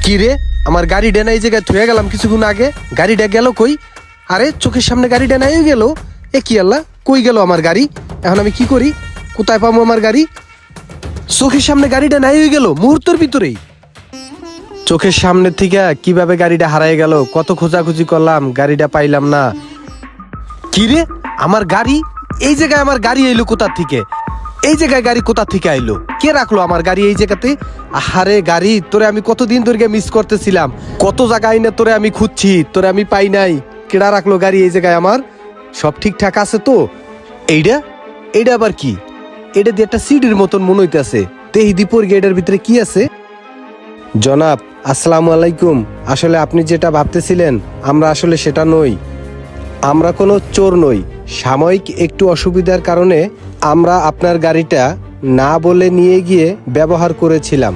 কি রে, আমার গাড়িটা না এই জায়গায় থুয়ে গেলাম কিছুক্ষণ আগে, গাড়িটা গেল কই? আরে চোখের সামনে গাড়িটা নাই গেল, এ কি আল্লাহ, কই গেল আমার গাড়ি? এখন আমি কি করি, কোথায় পাবো আমার গাড়ি? চোখের সামনে গাড়িটা নাই হয়ে গেল মুহূর্তের ভিতরেই। চোখের সামনে থেকে কিভাবে গাড়িটা হারাই গেল, কত খোঁজাখুঁজি করলাম, গাড়িটা পাইলাম না। কি রে, আমার গাড়ি এই জায়গায়, আমার গাড়ি এলো কোথা থেকে? এই জায়গায় গাড়ি কোথা থেকে আইলো? কে রাখলো আমার গাড়ি এই জায়গাতে? আহারে গাড়ি, তোরে আমি কতদিন ধরে মিস করতেছিলাম, কত জায়গায় না তোরে আমি খুঁজছি, তোরে আমি পাই নাই। কেডা রাখলো গাড়ি এই জায়গায় আমার? সব ঠিকঠাক আছে তো? এইটা এইটা আবার কি? এটা দিয়ে একটা সিডির মতন মনে হইতেছে। তেহি দীপর গেটের ভিতরে কি আছে? জনাব, আসসালামু আলাইকুম। আসলে আপনি যেটা ভাবতেছিলেন, আমরা আসলে সেটা নই। আমরা কোনো চোর নই। সাময়িক একটু অসুবিধার কারণে আমরা আপনার গাড়িটা না বলে নিয়ে গিয়ে ব্যবহার করেছিলাম।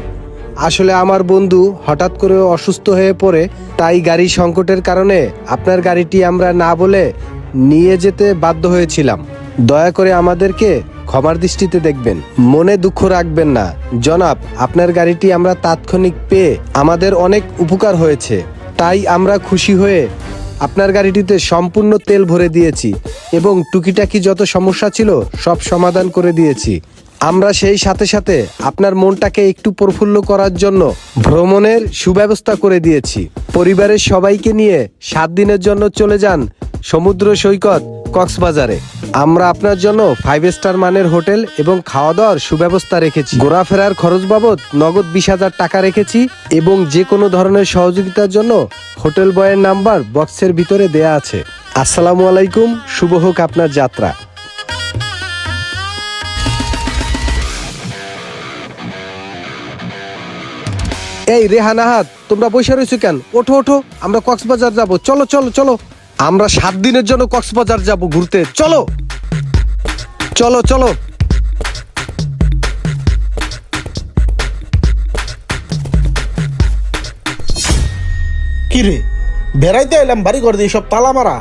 আসলে আমার বন্ধু হঠাৎ করে অসুস্থ হয়ে পড়ে, তাই গাড়ি সংকটের কারণে আপনার গাড়িটি আমরা না বলে নিয়ে যেতে বাধ্য হয়েছিলাম। দয়া করে আমাদেরকে ক্ষমার দৃষ্টিতে দেখবেন, মনে দুঃখ রাখবেন না। জনাব, আপনার গাড়িটি আমরা তাৎক্ষণিক পেয়ে আমাদের অনেক উপকার হয়েছে, তাই আমরা খুশি হয়ে আপনার গাড়িটিতে সম্পূর্ণ তেল ভরে দিয়েছি এবং টুকিটাকি যত সমস্যা ছিল সব সমাধান করে দিয়েছি। আমরা সেই সাথে সাথে আপনার মনটাকে একটু প্রফুল্ল করার জন্য ভ্রমণের সুব্যবস্থা করে দিয়েছি। পরিবারের সবাইকে নিয়ে 7 দিনের জন্য চলে যান সমুদ্র সৈকত কক্সবাজারে। আমরা আপনার জন্য 5 স্টার মানের হোটেল এবং খাওয়া দাওয়ার সুব্যবস্থা রেখেছি। ঘোরাফেরার খরচ বাবদ নগদ 20,000 টাকা রেখেছি এবং যে কোনো ধরনের সহযোগিতার জন্য হোটেল বয়ের নাম্বার বক্সের ভিতরে দেয়া আছে। আসসালামু আলাইকুম, শুভ হোক আপনার যাত্রা। এই রেহান, আহাদ, তোমরা বসে রয়েছো কেন? ওঠো ওঠো, আমরা কক্সবাজার যাব। চলো চলো চলো, আমরা 7 দিনের জন্য কক্সবাজার যাব ঘুরতে। চলো চলো চলো। কি রে, বেড়াইতে এলাম, বাড়ি ঘর দিয়ে সব তালা মারা,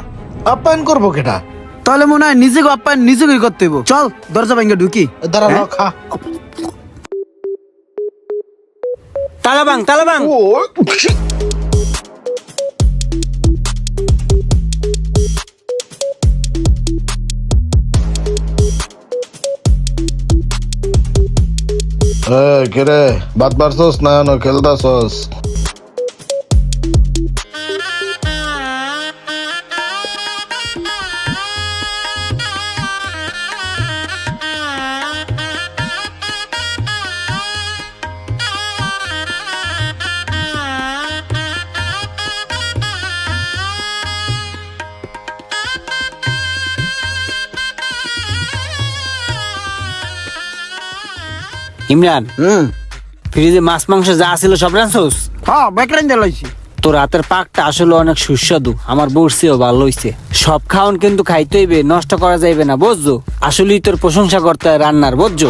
আপ্যায়ন করবো কেটা? তাহলে মনে হয় নিজেকে আপ্যায়ন নিজেকেই করতে হইব। চল দরজা ভেঙে ঢুকি। দাঁড়া, খা। তালাবাং তালাবাং। কে রে, বাদ পারছস না খেলতাছস? ইমরান, ফ্রিজে মাছ মাংস যা ছিল সব রাঁধছস? হ্যাঁ, বেকরাইন দিলাইছি। তোর হাতের পাকটা আসলে অনেক সুস্বাদু, আমার বর্ষিও ভালো হইছে। সব খাওন কিন্তু খাইতে হইবে, নষ্ট করা যাইবে না, বুঝছো? আসলেই তোর প্রশংসা করতে হয় রান্নার, বুঝছো?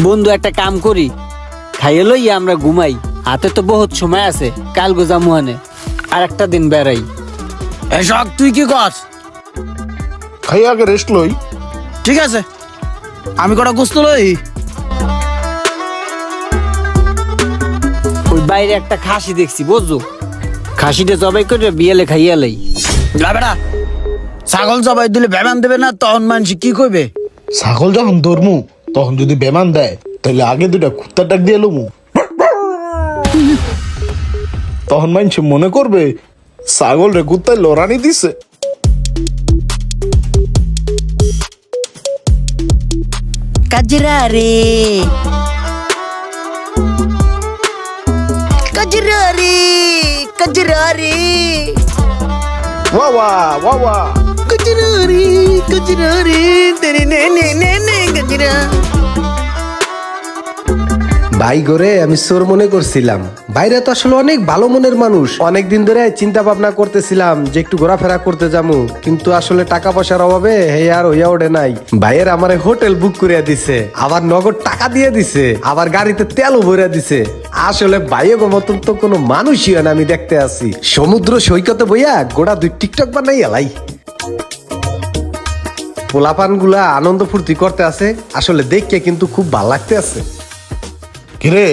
বন্ধু, একটা কাম করি, খাইয়ে লই আমরা ঘুমাই। হাতে তো বহুত সময় আছে, কাল গোজা মুহানে আর একটা দিন বেড়াই। এসব তুই কি কস? খাই আগে রেস্ট লই। ঠিক আছে, আমি কটা গোস্ত লই। ওই বাইরে একটা খাসি দেখছি, বুঝছো? খাসিটা জবাই করে বিয়েলে খাইয়া লাই। যা বেটা, ছাগল জবাই দিলে বেমান দেবে না, তখন মানুষ কি কইবে? ছাগল যখন ধরমু তখন যদি বেমান দেয়, তাহলে আগে দুটা কুত্তার ডাক দিয়ে এলুমু। তখন মানুষ মনে করবে ছাগল রে কুত্তায় লড়ানি দিছে। কাজরা রে, কাজরা রে, কাজরা রে, ওয়া ওয়া ওয়া ওয়া, কাজরা রে, কাজরা রে, তেরে নে নে নে নে কাজরা। ভাই গোরে, আমি চোর মনে করছিলাম। বাইরে তো আসলে অনেক ভালো মনের মানুষ। অনেক দিন ধরে চিন্তা ভাবনা করতেছিলাম যে একটু ঘোরাফেরা করতে যাবো, কিন্তু আসলে টাকা পয়সার অভাবে হে আর হইয়া ওঠে নাই। ভাইয়ের আমারে হোটেল বুক করিয়া দিছে, আবার নগদ টাকা দিয়ে দিছে, আবার গাড়িতে তেলও ভরিয়া দিছে। আসলে ভাইয়ের মতন তো কোনো মানুষই হয় না আমি দেখতে আছি। সমুদ্র সৈকতে বইয়া গোড়া 2 টিকটক বানাই এলাই। পোলাপান গুলা আনন্দ ফুর্তি করতে আছে, আসলে দেখকে কিন্তু খুব ভাল লাগতে আছে। কিরে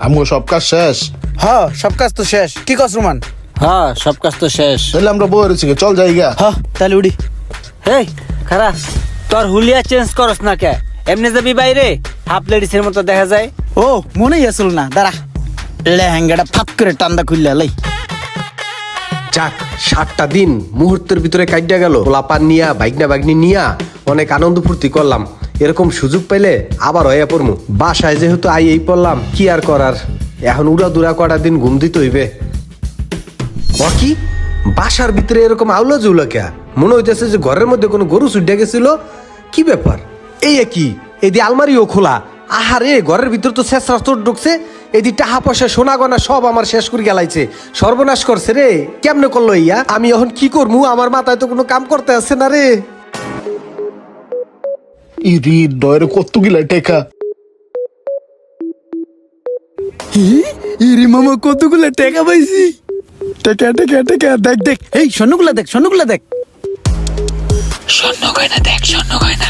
আমগো সব কাজ শেষ? হ্যাঁ সব কাজ তো শেষ, কি কস রুমান? হ্যাঁ সব কাজ তো শেষ। তাহলে আমরা বই রয়েছি, চল যাই গা। হ্যাঁ তাহলে উড়ি। হেই খারা, তোর হুলিয়া চেঞ্জ করস না কে? এমনি যাবি বাইরে, হাফ লেডিসের মতো দেখা যায়। ও মনেই আসল না, দাঁড়া লেহেঙ্গাটা ফাত করে টান্দা খুললে লাই। যাক, 7টা দিন মুহূর্তের ভিতরে কাটিয়া গেল। পোলাপান নিয়া বাইগনা বাগনি নিয়া অনেক আনন্দ ফুর্তি করলাম। এরকম সুযোগ পেলে আবার হইয়া পড়মু। বাসায় যেহেতু এই পড়লাম, কি আর করার, এখন উড়া দুরা কটা দিন ঘুম দিতে হইবে। কি বাসার ভিতরে এরকম আউলা জুলা কে? মনে হইতেছে যে ঘরের মধ্যে কোনো গরু চুড্ডা গেছিল। কি ব্যাপার? এই কি এদি আলমারিও খোলা? আহারে, ঘরের ভিতর তো শেষ রাস্তা ঢুকছে। এদি টাকা পয়সা সোনা গয়না সব আমার শেষ করে গেলাইছে, সর্বনাশ করছে রে। কেমনে করলো ইয়া? আমি এখন কি করবো? আমার মাথায় তো কোনো কাম করতে আসছে না রে। ইরি ডয়ের কতগুলা টেকা। ইরি মামা কতগুলা টাকা পাইছি। টাকা টাকা টাকা, দেখ দেখ, এই স্বর্ণগুলা দেখ, স্বর্ণগুলা দেখ। স্বর্ণ গয়না দেখ, স্বর্ণ গয়না।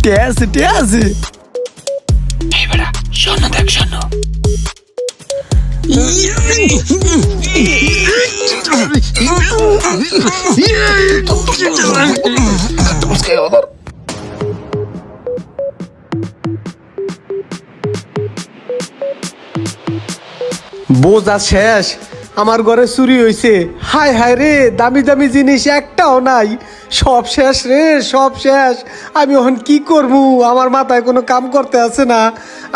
টে আছে, টে আছে। এই বেটা, স্বর্ণ দেখ, স্বর্ণ। বোঝা শেষ, আমার ঘরে চুরি হয়েছে। হায় হায় রে, দামি দামি জিনিস একটাও নাই, সব শেষ রে, সব শেষ। আমি এখন কি করবো? আমার মাথায় কোনো কাম করতে আছে না।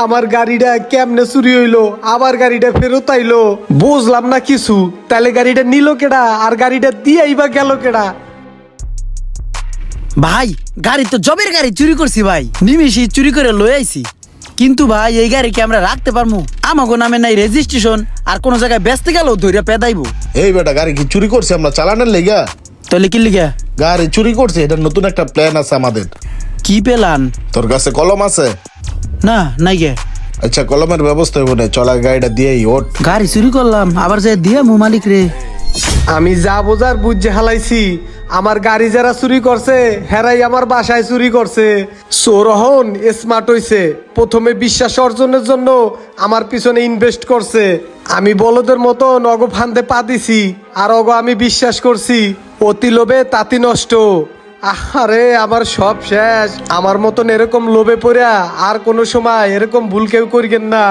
আমার গাড়িটা কেমনে চুরি হইলো, আবার গাড়িটা ফেরত আইলো, বুঝলাম না কিছু। তাহলে গাড়িটা নিল কেডা, আর গাড়িটা দিয়েই বা গেল কেডা? ভাই গাড়ি তো জবের গাড়ি চুরি করছি ভাই, নিমিষে চুরি করে লই আইছি। কিন্তু ভাই এই গাড়ি কি আমরা রাখতে পারবো? আমাগো নামে নাই রেজিস্ট্রেশন, আর কোন জায়গায় বেচতে গেলেও ধৈর্য পেদাইবো। এই বেটা, গাড়ি কি চুরি করছে আমরা চালানোর লেগা? তাহলে কি লিগা? গাড়ি চুরি করছে, এটা নতুন একটা প্ল্যান আছে আমাদের। কি পেলান? তোর কাছে কলম আছে? না নাই গে। আচ্ছা, কলমের ব্যবস্থা হইব না, চলা গাড়িটা দিয়েই ওঠ। গাড়ি চুরি করলাম, আবার যে দিয়া মু মালিক রে। আমি যা বোঝার বুঝে হালাইছি। আমার গাড়ি যারা চুরি করছে, হেরাই আমার বাসায় চুরি করছে। সৌরহন স্মার্ট হইছে, প্রথমে বিশ্বাস অর্জনের জন্য আমার পিছনে ইনভেস্ট করছে। আমি বলদের মতো নগ ফান্দে পা দিছি, আর অগ আমি বিশ্বাস করছি। অতি লোভে তাতি নষ্ট। আরে আমার সব শেষ। আমার মতন এরকম লোভে পড়া আর কোনো সময় এরকম ভুল কেউ করিবেন না।